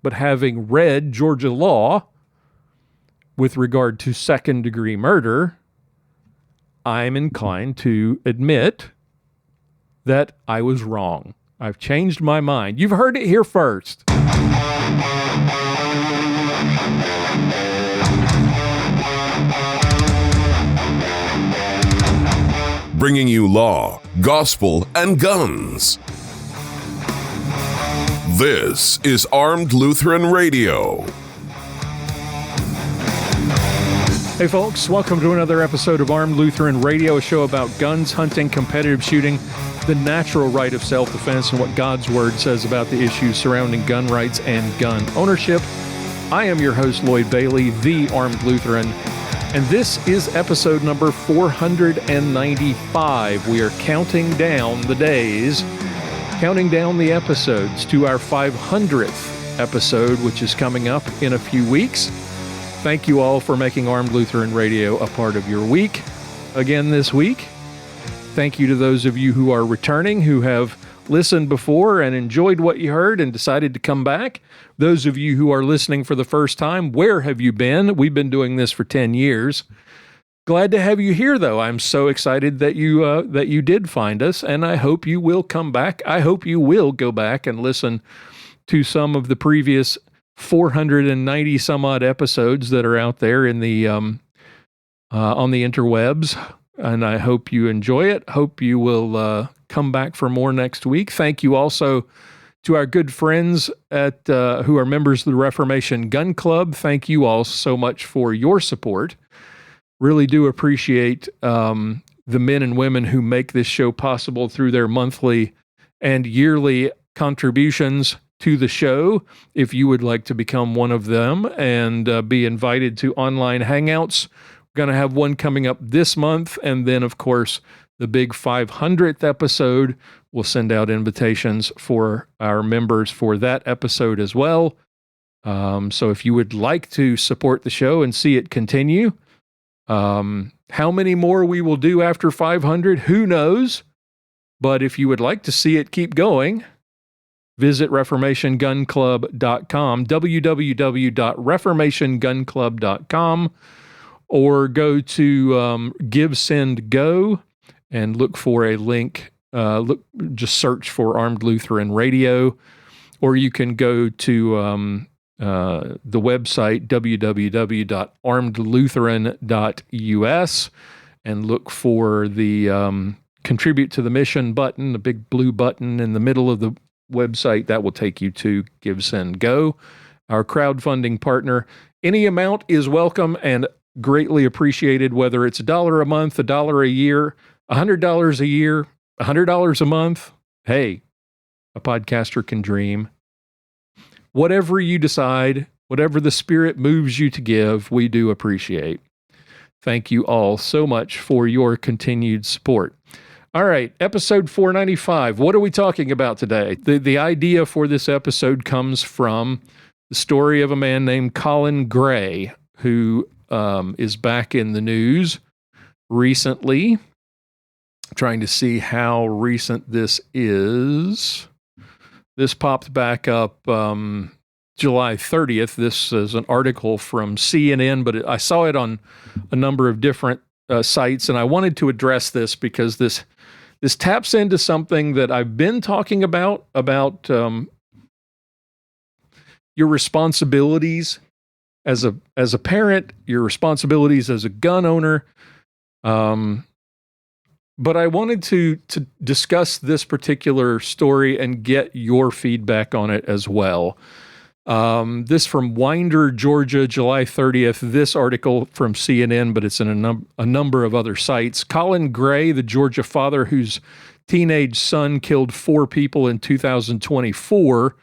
but having read Georgia law with regard to second-degree murder, I'm inclined to admit that I was wrong. I've changed my mind. You've heard it here first. Bringing you law, gospel, and guns. This is Armed Lutheran Radio. Hey folks, welcome to another episode of Armed Lutheran Radio, a show about guns, hunting, competitive shooting, the natural right of self-defense, and what God's Word says about the issues surrounding gun rights and gun ownership. I am your host, Lloyd Bailey, the Armed Lutheran, and this is episode number 495. We are counting down the days, counting down the episodes to our 500th episode, which is coming up in a few weeks. Thank you all for making Armed Lutheran Radio a part of your week again this week. Thank you to those of you who are returning, who have listened before and enjoyed what you heard and decided to come back. Those of you who are listening for the first time, where have you been? We've been doing this for 10 years. Glad to have you here, though. I'm so excited that you did find us, and I hope you will come back. I hope you will go back and listen to some of the previous 490 some odd episodes that are out there in the on the interwebs, and I hope you enjoy it. Hope you will come back for more next week. Thank you also to our good friends at who are members of the Reformation Gun Club. Thank you all so much for your support. Really do appreciate the men and women who make this show possible through their monthly and yearly contributions to the show. If you would like to become one of them and be invited to online hangouts, we're going to have one coming up this month. And then, of course, the big 500th episode, we'll send out invitations for our members for that episode as well. So if you would like to support the show and see it continue, how many more we will do after 500, who knows? But if you would like to see it keep going, visit reformationgunclub.com, www.reformationgunclub.com, or go to Give, Send, Go, and look for a link. Just search for Armed Lutheran Radio, or you can go to the website, www.armedlutheran.us, and look for the Contribute to the Mission button, the big blue button in the middle of the website. That will take you to Give, Send, Go, our crowdfunding partner. Any amount is welcome and greatly appreciated, whether it's $1 a month, $1 a year, $100 a year, $100 a month. Hey, a podcaster can dream. Whatever you decide, whatever the Spirit moves you to give, we do appreciate. Thank you all so much for your continued support. All right, episode 495. What are we talking about today? The idea for this episode comes from the story of a man named Colin Gray, who is back in the news recently. Trying to see how recent this is. This popped back up July 30th. This is an article from CNN, but I saw it on a number of different sites, and I wanted to address this because this taps into something that I've been talking about your responsibilities as a parent, your responsibilities as a gun owner. But I wanted to discuss this particular story and get your feedback on it as well. This from Winder, Georgia, July 30th. This article from CNN, but it's in a number of other sites. Colin Gray, the Georgia father whose teenage son killed 4 people in 2024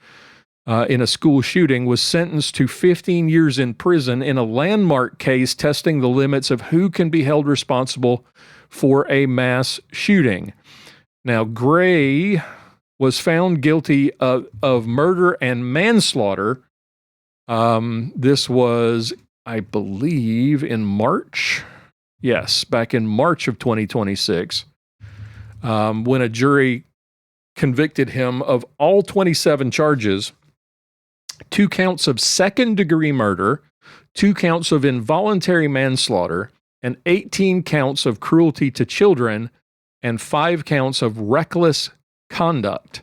in a school shooting, was sentenced to 15 years in prison in a landmark case testing the limits of who can be held responsible for a mass shooting. Now, Gray was found guilty of murder and manslaughter. This was, I believe, in March. Yes, back in March of 2026, when a jury convicted him of all 27 charges 2 counts of second-degree murder, 2 counts of involuntary manslaughter, and 18 counts of cruelty to children, and 5 counts of reckless conduct.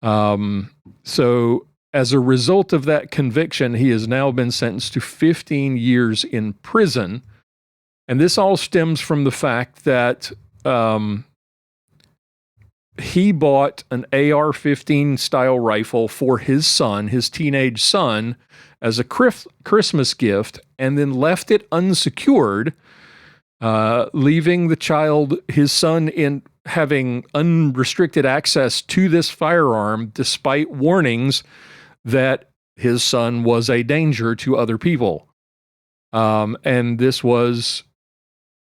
So as a result of that conviction, he has now been sentenced to 15 years in prison. And this all stems from the fact that he bought an AR-15 style rifle for his son, his teenage son, as a Christmas gift, and then left it unsecured, leaving the child, his son, in having unrestricted access to this firearm despite warnings that his son was a danger to other people. And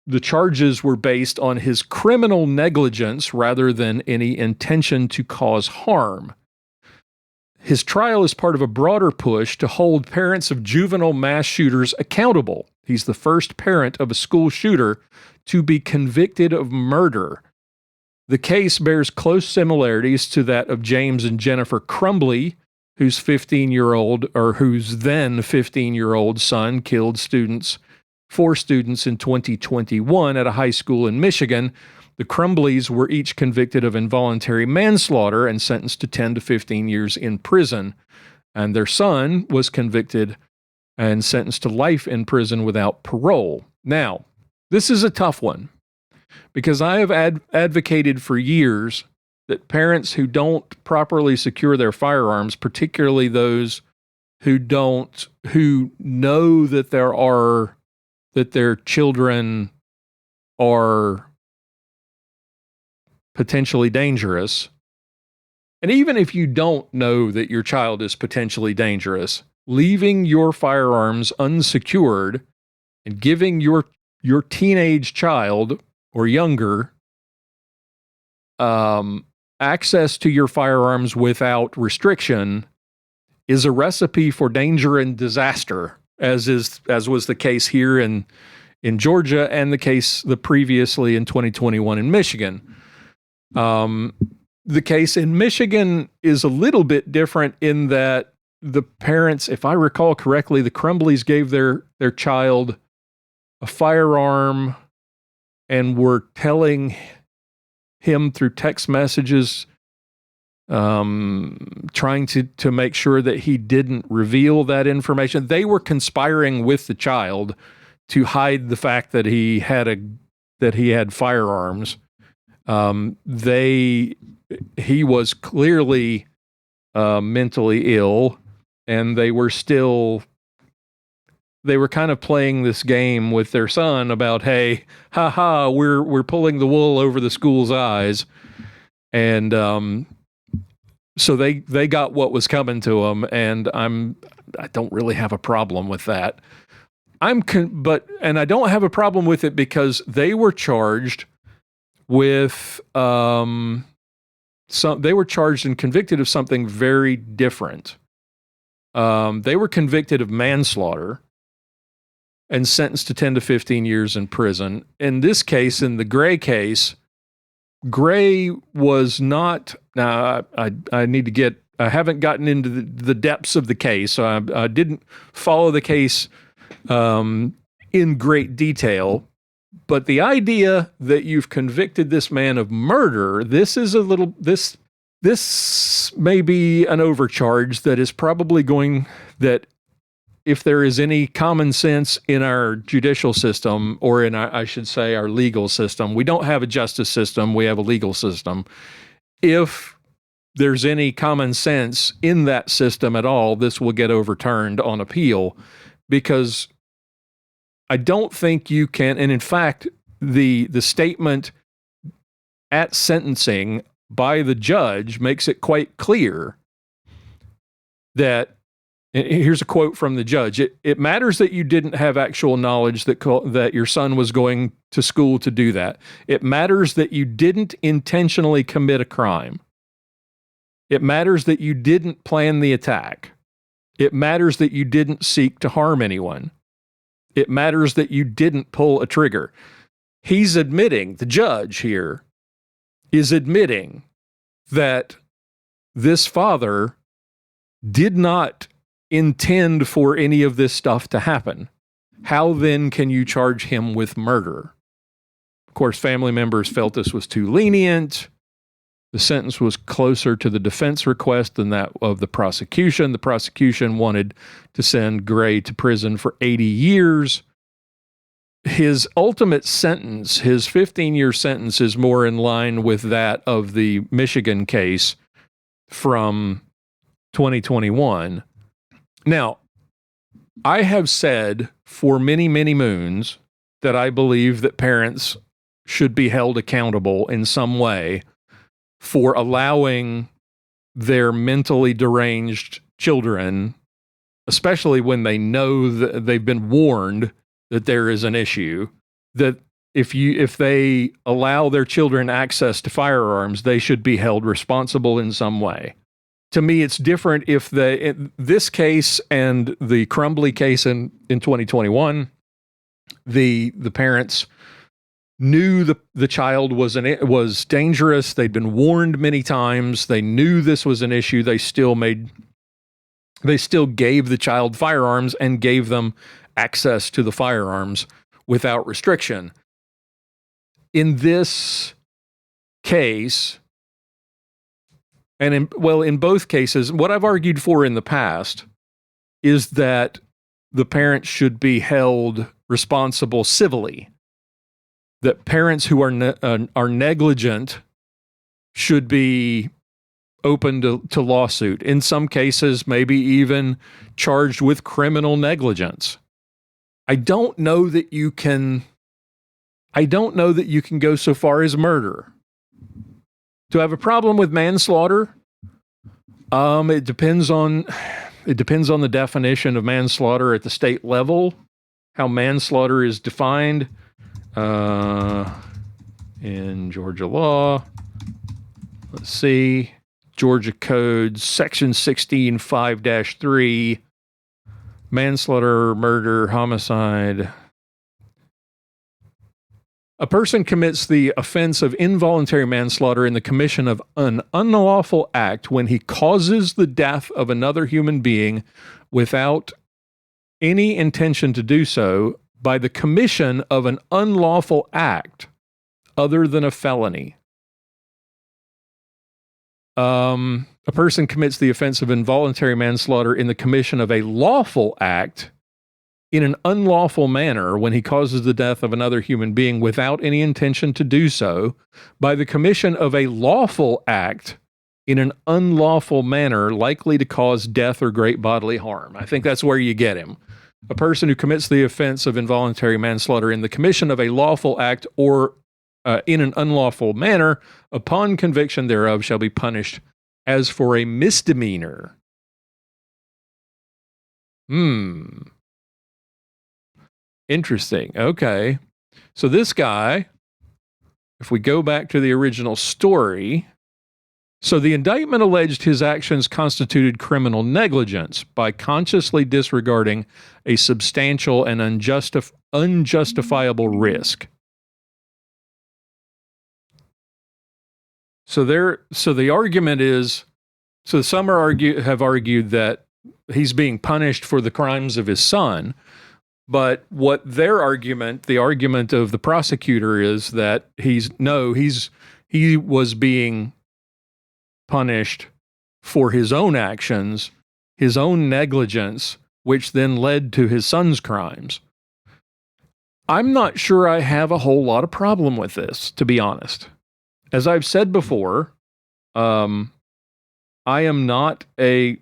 the charges were based on his criminal negligence rather than any intention to cause harm. His trial is part of a broader push to hold parents of juvenile mass shooters accountable. He's the first parent of a school shooter to be convicted of murder. The case bears close similarities to that of James and Jennifer Crumbley, whose then 15-year-old son killed 4 students in 2021 at a high school in Michigan. The Crumbleys were each convicted of involuntary manslaughter and sentenced to 10 to 15 years in prison. And their son was convicted and sentenced to life in prison without parole. Now, this is a tough one because I have advocated for years that parents who don't properly secure their firearms, particularly those who know that their children are potentially dangerous. And even if you don't know that your child is potentially dangerous, leaving your firearms unsecured and giving your teenage child or younger access to your firearms without restriction is a recipe for danger and disaster, as was the case here in Georgia and the previously in 2021 in Michigan. The case in Michigan is a little bit different in that the parents, if I recall correctly, the Crumbleys gave their child a firearm and were telling him through text messages, trying to make sure that he didn't reveal that information. They were conspiring with the child to hide the fact that he had firearms. He was clearly mentally ill, and they were kind of playing this game with their son about, hey, we're pulling the wool over the school's eyes. And so they got what was coming to them, and I don't really have a problem with that. And I don't have a problem with it because they were charged with they were charged and convicted of something very different. They were convicted of manslaughter and sentenced to 10 to 15 years in prison. In this case, in the Gray case, Gray was not. Now, I haven't gotten into the depths of the case, so I didn't follow the case in great detail. But the idea that you've convicted this man of murder, this may be an overcharge that is probably that if there is any common sense in our judicial system, or in our legal system, we don't have a justice system, we have a legal system. If there's any common sense in that system at all, this will get overturned on appeal, because I don't think you can. And in fact, the statement at sentencing by the judge makes it quite clear that, here's a quote from the judge, it matters that you didn't have actual knowledge that your son was going to school to do that. It matters that you didn't intentionally commit a crime. It matters that you didn't plan the attack. It matters that you didn't seek to harm anyone. It matters that you didn't pull a trigger. He's admitting, the judge here is admitting that this father did not intend for any of this stuff to happen, how then can you charge him with murder? Of course, family members felt this was too lenient. The sentence was closer to the defense request than that of the prosecution. The prosecution wanted to send Gray to prison for 80 years. His ultimate sentence, his 15-year sentence, is more in line with that of the Michigan case from 2021. Now, I have said for many, many moons that I believe that parents should be held accountable in some way for allowing their mentally deranged children, especially when they know that they've been warned that there is an issue, that if they allow their children access to firearms, they should be held responsible in some way. To me, it's different if this case and the Crumbly case in 2021, the parents knew the child was dangerous. They'd been warned many times. They knew this was an issue. They still gave the child firearms and gave them access to the firearms without restriction. In this case, and in both cases, what I've argued for in the past is that the parents should be held responsible civilly. That parents who are negligent should be open to lawsuit. In some cases, maybe even charged with criminal negligence. I don't know that you can go so far as murder. Do I have a problem with manslaughter? It depends on the definition of manslaughter at the state level, how manslaughter is defined. In Georgia law, let's see, Georgia Code, Section 16.5-3, manslaughter, murder, homicide. A person commits the offense of involuntary manslaughter in the commission of an unlawful act when he causes the death of another human being without any intention to do so, by the commission of an unlawful act other than a felony. A person commits the offense of involuntary manslaughter in the commission of a lawful act in an unlawful manner when he causes the death of another human being without any intention to do so, by the commission of a lawful act in an unlawful manner likely to cause death or great bodily harm. I think that's where you get him. A person who commits the offense of involuntary manslaughter in the commission of a lawful act or in an unlawful manner, upon conviction thereof, shall be punished as for a misdemeanor. Interesting. Okay. So this guy, if we go back to the original story, so the indictment alleged his actions constituted criminal negligence by consciously disregarding a substantial and unjustifiable risk. So the argument is, so some have argued that he's being punished for the crimes of his son, but what their argument, the argument of the prosecutor, is that he was being punished for his own actions, his own negligence, which then led to his son's crimes. I'm not sure I have a whole lot of problem with this, to be honest. As I've said before, I am not a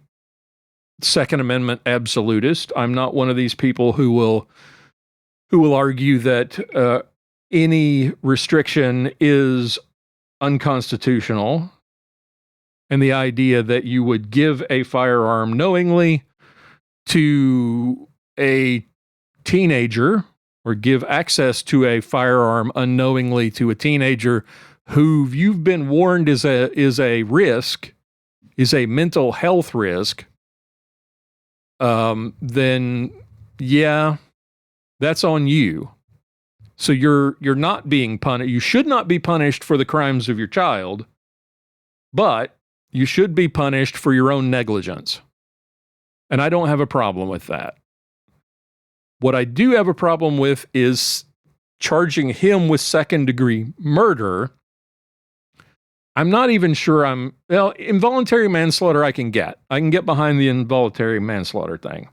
Second Amendment absolutist. I'm not one of these people who will argue that any restriction is unconstitutional. And the idea that you would give a firearm knowingly to a teenager or give access to a firearm unknowingly to a teenager who you've been warned is a risk, is a mental health risk, then yeah, that's on you. So you're not being punished. You should not be punished for the crimes of your child, but you should be punished for your own negligence. And I don't have a problem with that. What I do have a problem with is charging him with second-degree murder. I'm not even sure involuntary manslaughter I can get. I can get behind the involuntary manslaughter thing.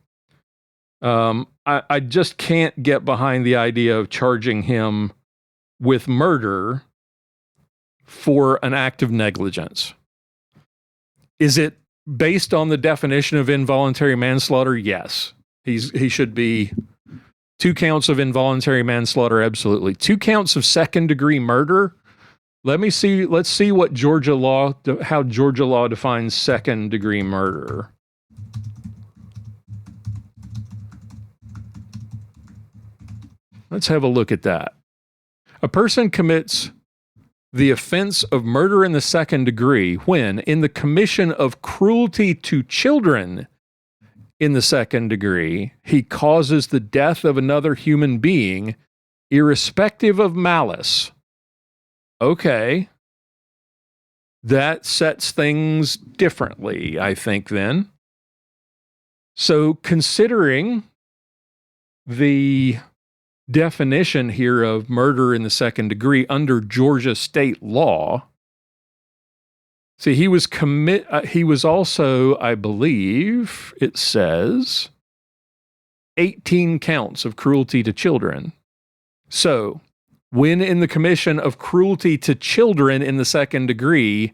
I just can't get behind the idea of charging him with murder for an act of negligence. Is it based on the definition of involuntary manslaughter? Yes. He should be 2 counts of involuntary manslaughter, absolutely. 2 counts of second-degree murder. Let's see what how Georgia law defines second-degree murder. Let's have a look at that. A person commits the offense of murder in the second degree when, in the commission of cruelty to children in the second degree, he causes the death of another human being, irrespective of malice. Okay. That sets things differently, I think, then. So, considering the definition here of murder in the second degree under Georgia state law, see, he was also, I believe it says, 18 counts of cruelty to children. So, when in the commission of cruelty to children in the second degree,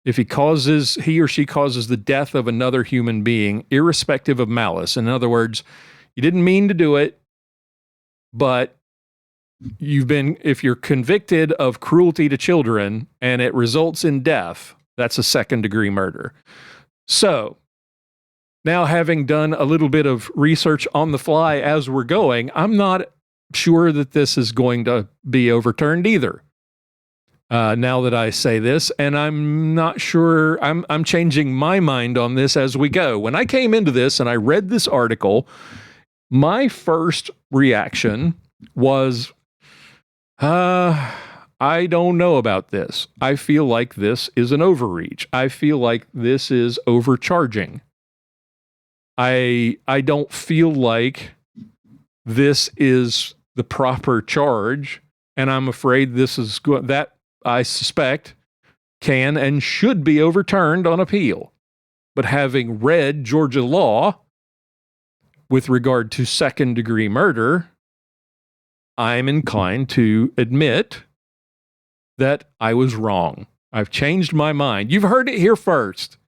if he or she causes the death of another human being, irrespective of malice, in other words, you didn't mean to do it, but if you're convicted of cruelty to children and it results in death, that's a second degree murder. So, now having done a little bit of research on the fly as we're going, I'm not sure that this is going to be overturned either. Now that I say this, and I'm not sure, I'm changing my mind on this as we go. When I came into this and I read this article, my first reaction was, I don't know about this. I feel like this is an overreach. I feel like this is overcharging. I don't feel like this is the proper charge, and I'm afraid this is that I suspect can and should be overturned on appeal. But having read Georgia law with regard to second-degree murder, I'm inclined to admit that I was wrong. I've changed my mind. You've heard it here first.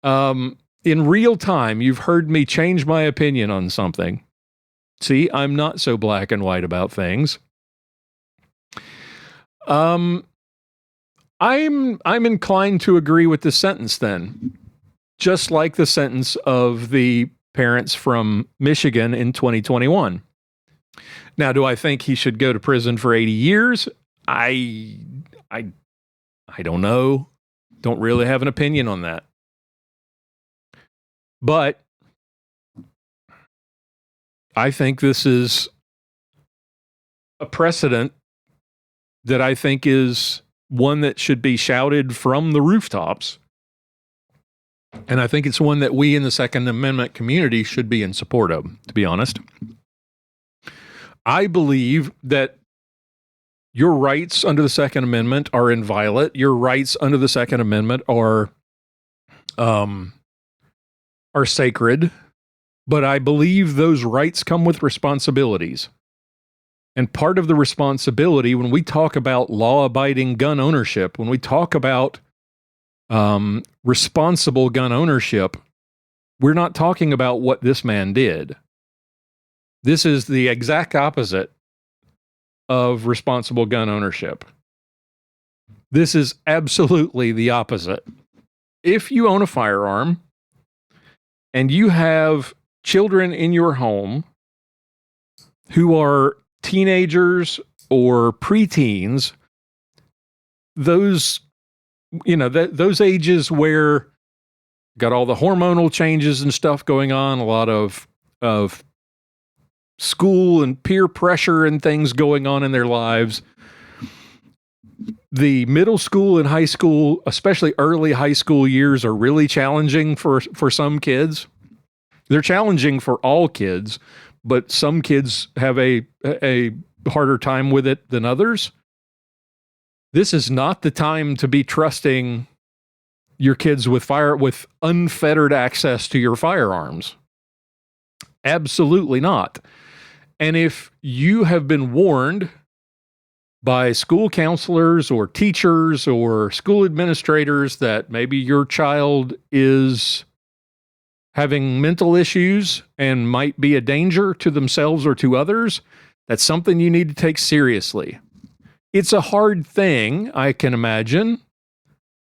In real time, you've heard me change my opinion on something. See, I'm not so black and white about things. I'm inclined to agree with this sentence then. Just like the sentence of the parents from Michigan in 2021. Now, do I think he should go to prison for 80 years? I don't know. Don't really have an opinion on that. But I think this is a precedent that I think is one that should be shouted from the rooftops. And I think it's one that we in the Second Amendment community should be in support of, to be honest. I believe that your rights under the Second Amendment are inviolate. Your rights under the Second Amendment are sacred. But I believe those rights come with responsibilities. And part of the responsibility, when we talk about law-abiding gun ownership, when we talk about responsible gun ownership, we're not talking about what this man did. This is the exact opposite of responsible gun ownership. This is absolutely the opposite. If you own a firearm and you have children in your home who are teenagers or preteens, those ages where got all the hormonal changes and stuff going on, a lot of school and peer pressure and things going on in their lives, The middle school and high school, especially early high school years, are really challenging for some kids. They're challenging for all kids, but some kids have a harder time with it than others. This is not the time to be trusting your kids with unfettered access to your firearms. Absolutely not. And if you have been warned by school counselors or teachers or school administrators that maybe your child is having mental issues and might be a danger to themselves or to others, that's something you need to take seriously. It's a hard thing, I can imagine.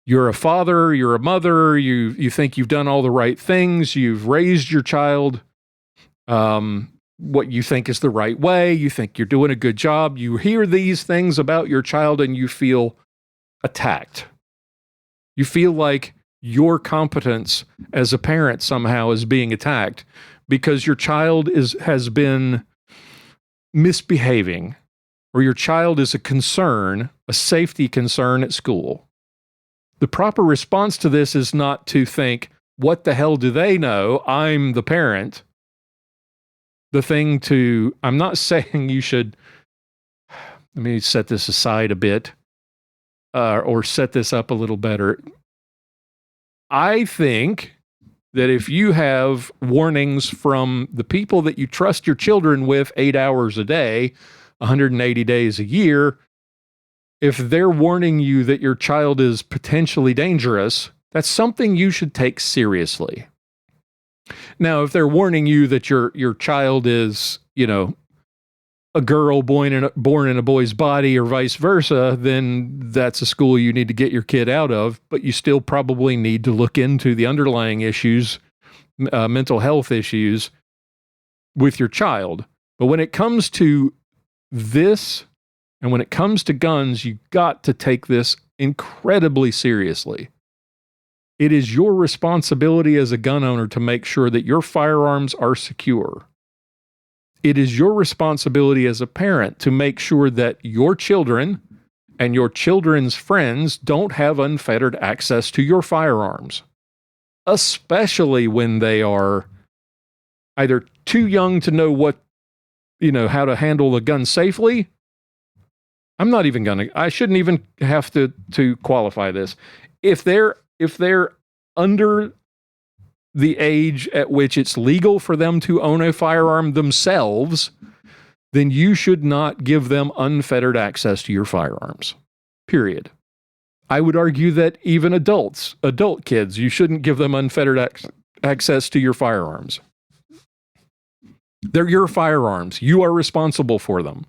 You're a father, you're a mother, you think you've done all the right things, you've raised your child what you think is the right way, you think you're doing a good job, you hear these things about your child and you feel attacked. You feel like your competence as a parent somehow is being attacked because your child has been misbehaving, or your child is a concern, a safety concern at school. The proper response to this is not to think, what the hell do they know? I'm the parent. I'm not saying you should, let me set this aside a bit, or set this up a little better. I think that if you have warnings from the people that you trust your children with 8 hours a day, 180 days a year, if they're warning you that your child is potentially dangerous, that's something you should take seriously. Now, if they're warning you that your child is, a girl born in a boy's body or vice versa, then that's a school you need to get your kid out of, but you still probably need to look into the underlying issues, mental health issues with your child. But when it comes to this, and when it comes to guns, you got to take this incredibly seriously. It is your responsibility as a gun owner to make sure that your firearms are secure. It is your responsibility as a parent to make sure that your children and your children's friends don't have unfettered access to your firearms, especially when they are either too young to know how to handle a gun safely. I shouldn't even have to qualify this. If they're under the age at which it's legal for them to own a firearm themselves, then you should not give them unfettered access to your firearms. Period. I would argue that even adult kids, you shouldn't give them unfettered access to your firearms. They're your firearms. You are responsible for them.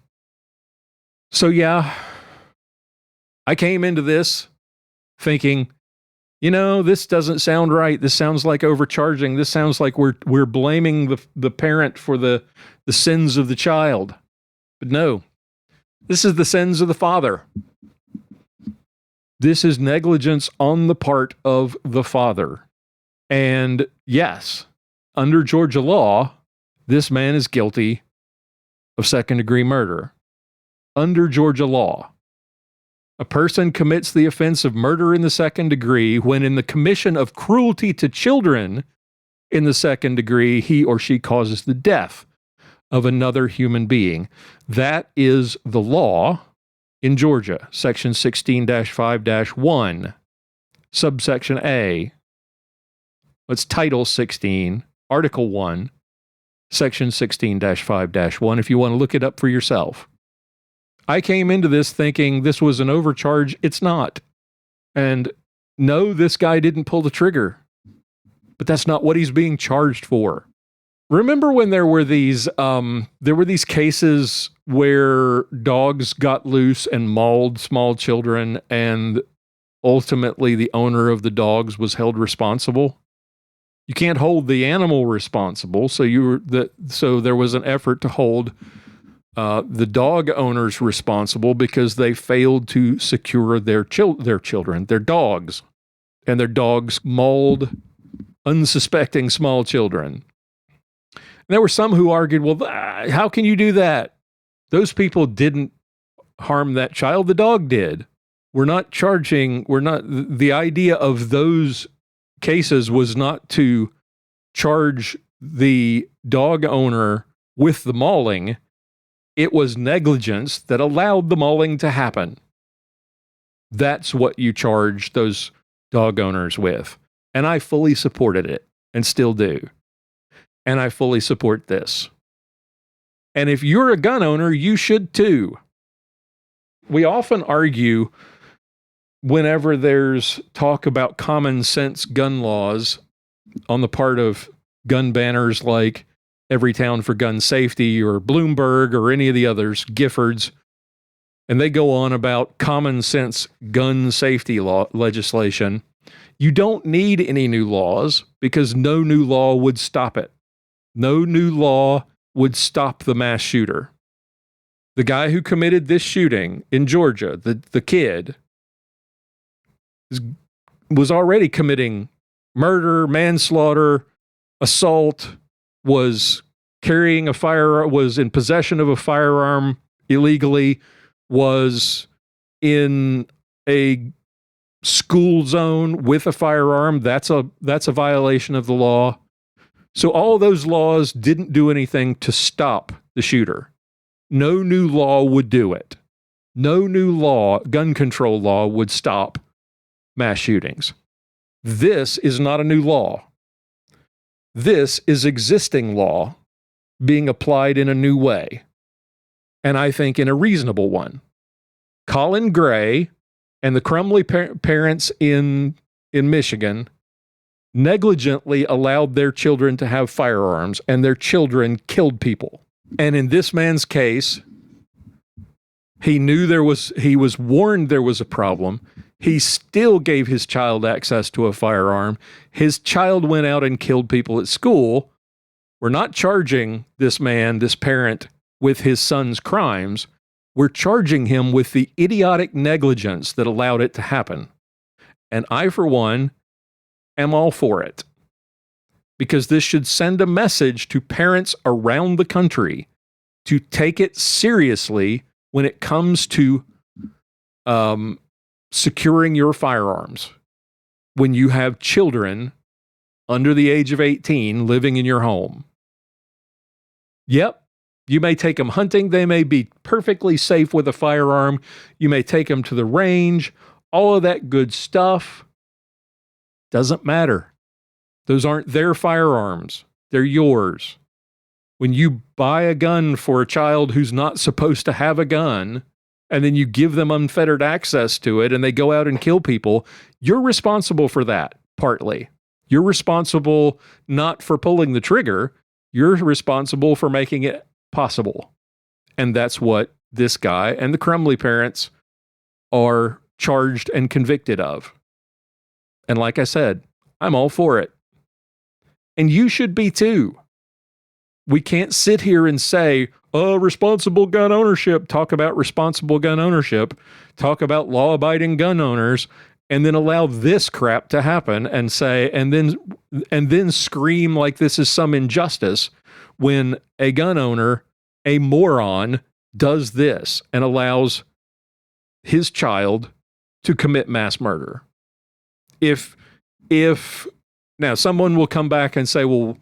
So yeah, I came into this thinking, this doesn't sound right. This sounds like overcharging. This sounds like we're blaming the parent for the sins of the child. But no, this is the sins of the father. This is negligence on the part of the father. And yes, under Georgia law, this man is guilty of second-degree murder. Under Georgia law, a person commits the offense of murder in the second degree when in the commission of cruelty to children in the second degree, he or she causes the death of another human being. That is the law in Georgia, Section 16-5-1, subsection A. It's Title 16, Article 1, Section 16-5-1, if you want to look it up for yourself. I came into this thinking this was an overcharge. It's not. And no, this guy didn't pull the trigger. But that's not what he's being charged for. Remember when there were these cases where dogs got loose and mauled small children, and ultimately the owner of the dogs was held responsible? You can't hold the animal responsible, so there was an effort to hold the dog owners responsible because they failed to secure their children, their dogs, and their dogs mauled unsuspecting small children. And there were some who argued, well, how can you do that? Those people didn't harm that child. The dog did. The idea of those cases was not to charge the dog owner with the mauling. It was negligence that allowed the mauling to happen. That's what you charge those dog owners with. And I fully supported it and still do. And I fully support this. And if you're a gun owner, you should too. We often argue whenever there's talk about common sense gun laws on the part of gun banners like Everytown for Gun Safety or Bloomberg or any of the others, Giffords, and they go on about common sense gun safety law legislation. You don't need any new laws because no new law would stop it. No new law would stop the mass shooter. The guy who committed this shooting in Georgia, the kid, was already committing murder, manslaughter, assault, was carrying a firearm, was in possession of a firearm illegally, was in a school zone with a firearm. That's a violation of the law. So all those laws didn't do anything to stop the shooter. No new law would do it. No new law, gun control law, would stop mass shootings. This is not a new law. This is existing law being applied in a new way, and I think in a reasonable one. Colin Gray and the Crumley parents in Michigan negligently allowed their children to have firearms, and their children killed people. And in this man's case, he was warned there was a problem. He still gave his child access to a firearm. His child went out and killed people at school. We're not charging this man, this parent, with his son's crimes. We're charging him with the idiotic negligence that allowed it to happen. And I, for one, am all for it. Because this should send a message to parents around the country to take it seriously when it comes to securing your firearms when you have children under the age of 18 living in your home. Yep, you may take them hunting. They may be perfectly safe with a firearm. You may take them to the range. All of that good stuff doesn't matter. Those aren't their firearms. They're yours. When you buy a gun for a child who's not supposed to have a gun, and then you give them unfettered access to it and they go out and kill people, you're responsible for that, partly. You're responsible not for pulling the trigger. You're responsible for making it possible. And that's what this guy and the Crumley parents are charged and convicted of. And like I said, I'm all for it. And you should be too. We can't sit here and say, responsible gun ownership, talk about responsible gun ownership, talk about law-abiding gun owners, and then allow this crap to happen and say, and then scream like this is some injustice when a gun owner, a moron, does this and allows his child to commit mass murder. If now someone will come back and say, well,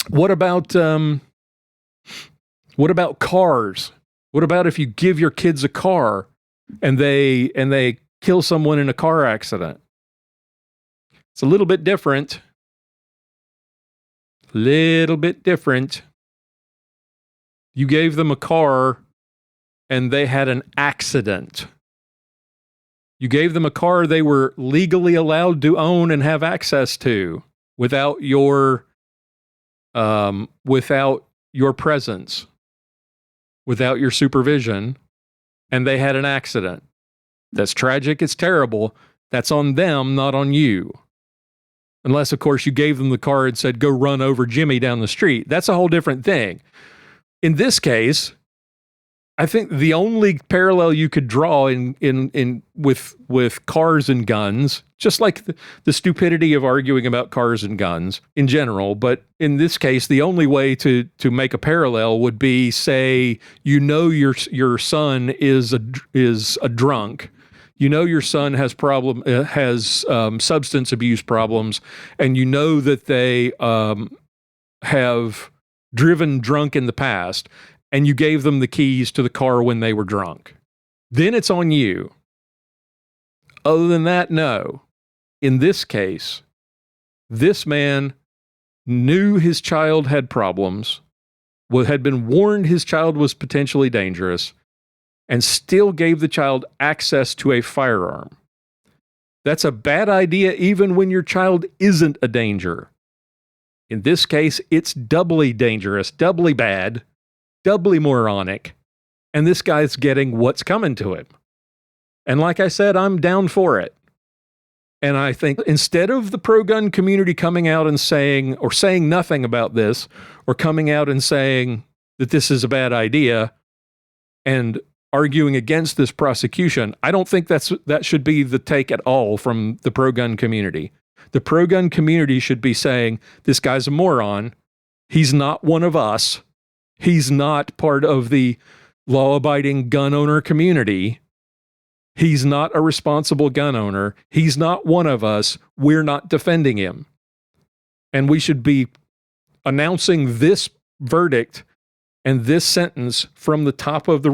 what about cars? What about if you give your kids a car and they kill someone in a car accident? It's a little bit different. Little bit different. You gave them a car and they had an accident. You gave them a car they were legally allowed to own and have access to without your presence, without your supervision, and they had an accident. That's tragic. It's terrible. That's on them, not on you. Unless, of course, you gave them the car and said, go run over Jimmy down the street. That's a whole different thing. In this case, I think the only parallel you could draw with cars and guns, just like the stupidity of arguing about cars and guns in general, but in this case, the only way to make a parallel would be, say, your son is a drunk. You know your son has substance abuse problems, and you know that they have driven drunk in the past, and you gave them the keys to the car when they were drunk. Then it's on you. Other than that, no. In this case, this man knew his child had problems, had been warned his child was potentially dangerous, and still gave the child access to a firearm. That's a bad idea even when your child isn't a danger. In this case, it's doubly dangerous, doubly bad, doubly moronic, and this guy's getting what's coming to him. And like I said, I'm down for it. And I think instead of the pro-gun community coming out and saying nothing about this, or coming out and saying that this is a bad idea and arguing against this prosecution, I don't think that should be the take at all from the pro-gun community. The pro-gun community should be saying, this guy's a moron. He's not one of us. He's not part of the law-abiding gun owner community. He's not a responsible gun owner. He's not one of us. We're not defending him. And we should be announcing this verdict and this sentence from the top of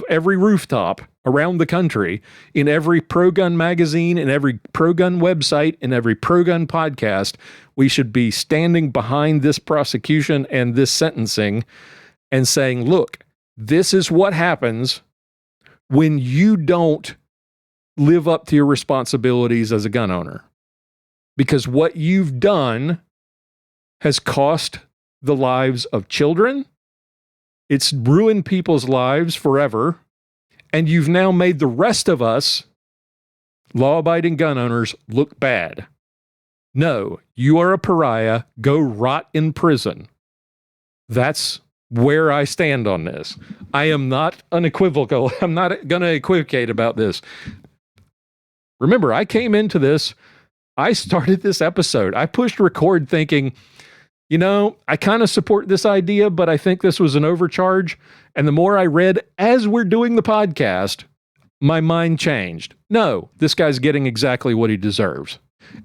every rooftop around the country, in every pro-gun magazine, in every pro-gun website, in every pro-gun podcast. We should be standing behind this prosecution and this sentencing and saying, look, this is what happens when you don't live up to your responsibilities as a gun owner. Because what you've done has cost the lives of children. It's ruined people's lives forever. And you've now made the rest of us, law-abiding gun owners, look bad. No, you are a pariah. Go rot in prison. That's where I stand on this. I am not unequivocal. I'm not going to equivocate about this. Remember, I came into this, I started this episode, I pushed record thinking, I kind of support this idea, but I think this was an overcharge. And the more I read as we're doing the podcast, my mind changed. No, this guy's getting exactly what he deserves.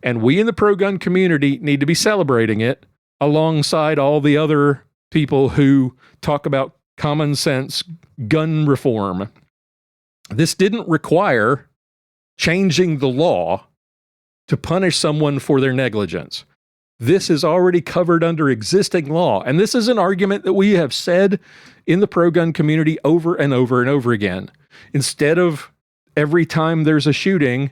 And we in the pro-gun community need to be celebrating it alongside all the other people who talk about common sense gun reform. This didn't require changing the law to punish someone for their negligence. This is already covered under existing law. And this is an argument that we have said in the pro-gun community over and over and over again. Instead of every time there's a shooting,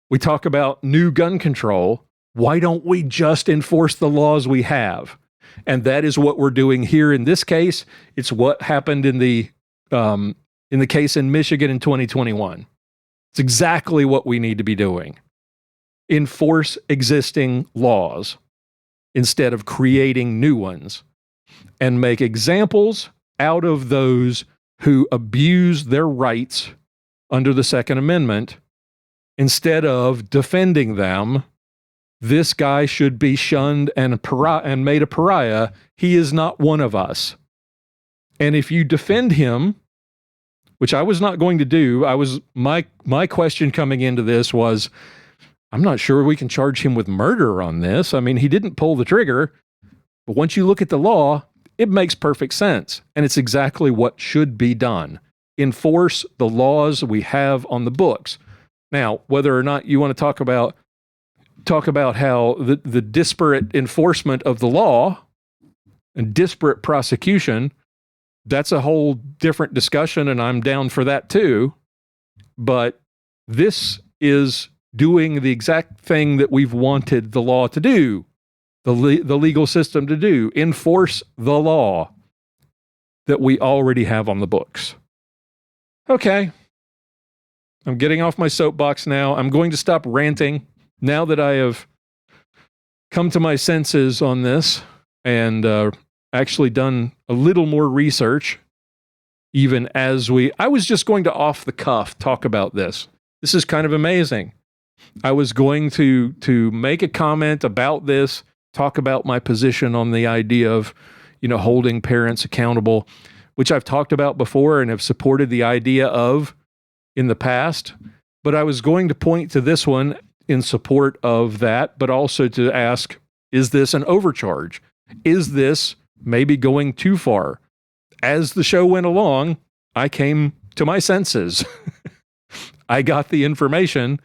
we talk about new gun control. Why don't we just enforce the laws we have? And that is what we're doing here in this case. It's what happened in the case in Michigan in 2021. It's exactly what we need to be doing. Enforce existing laws instead of creating new ones, and make examples out of those who abuse their rights under the Second Amendment instead of defending them. This guy should be shunned and made a pariah. He is not one of us. And if you defend him, which I was not going to do, my question coming into this was, I'm not sure we can charge him with murder on this. I mean, he didn't pull the trigger. But once you look at the law, it makes perfect sense. And it's exactly what should be done. Enforce the laws we have on the books. Now, whether or not you want to talk about how the disparate enforcement of the law and disparate prosecution, that's a whole different discussion, and I'm down for that too. But this is doing the exact thing that we've wanted the law to do, the legal system to do, enforce the law that we already have on the books. Okay. I'm getting off my soapbox now. I'm going to stop ranting now that I have come to my senses on this and actually done a little more research. even as I was just going to off the cuff talk about this. This is kind of amazing. I was going to make a comment about this, talk about my position on the idea of, holding parents accountable, which I've talked about before and have supported the idea of in the past. But I was going to point to this one in support of that, but also to ask, is this an overcharge? Is this maybe going too far? As the show went along, I came to my senses. I got the information.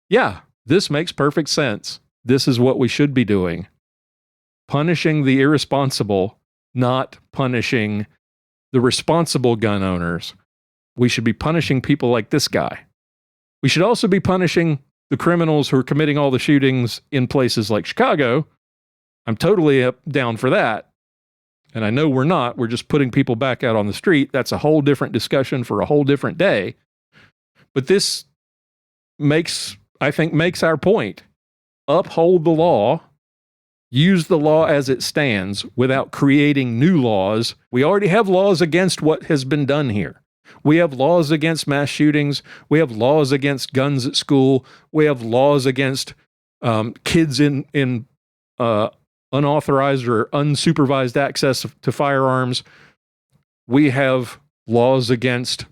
Yeah, this makes perfect sense. This is what we should be doing. Punishing the irresponsible, not punishing the responsible gun owners. We should be punishing people like this guy. We should also be punishing the criminals who are committing all the shootings in places like Chicago. I'm totally down for that. And I know we're not. We're just putting people back out on the street. That's a whole different discussion for a whole different day. But this makes our point. Uphold the law. Use the law as it stands without creating new laws. We already have laws against what has been done here. We have laws against mass shootings. We have laws against guns at school. We have laws against kids in unauthorized or unsupervised access to firearms. We have laws against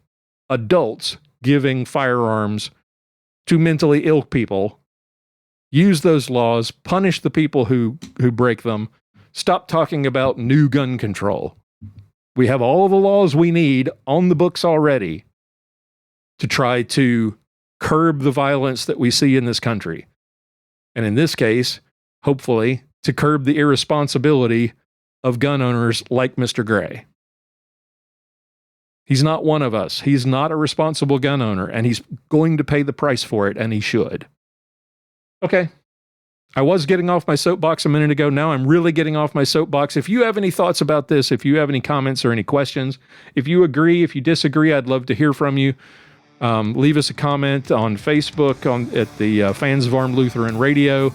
adults giving firearms to mentally ill people. Use those laws, punish the people who break them. Stop talking about new gun control. We have all the laws we need on the books already to try to curb the violence that we see in this country. And in this case, hopefully, to curb the irresponsibility of gun owners like Mr. Gray. He's not one of us. He's not a responsible gun owner, and he's going to pay the price for it, and he should. Okay. I was getting off my soapbox a minute ago. Now I'm really getting off my soapbox. If you have any thoughts about this, if you have any comments or any questions, if you agree, if you disagree, I'd love to hear from you. Leave us a comment on Facebook at the Fans of Armed Lutheran Radio,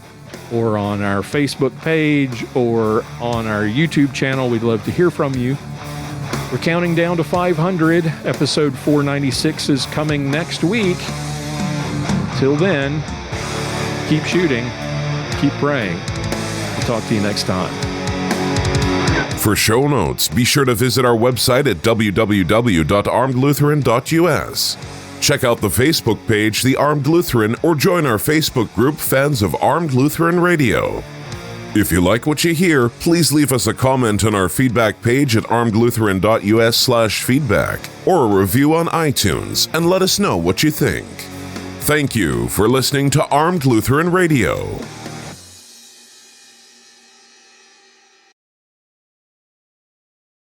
or on our Facebook page, or on our YouTube channel. We'd love to hear from you. We're counting down to 500. Episode 496 is coming next week. Till then, keep shooting, keep praying. We'll talk to you next time. For show notes, be sure to visit our website at www.armedlutheran.us. Check out the Facebook page, The Armed Lutheran, or join our Facebook group, Fans of Armed Lutheran Radio. If you like what you hear, please leave us a comment on our feedback page at armedlutheran.us/feedback, or a review on iTunes, and let us know what you think. Thank you for listening to Armed Lutheran Radio.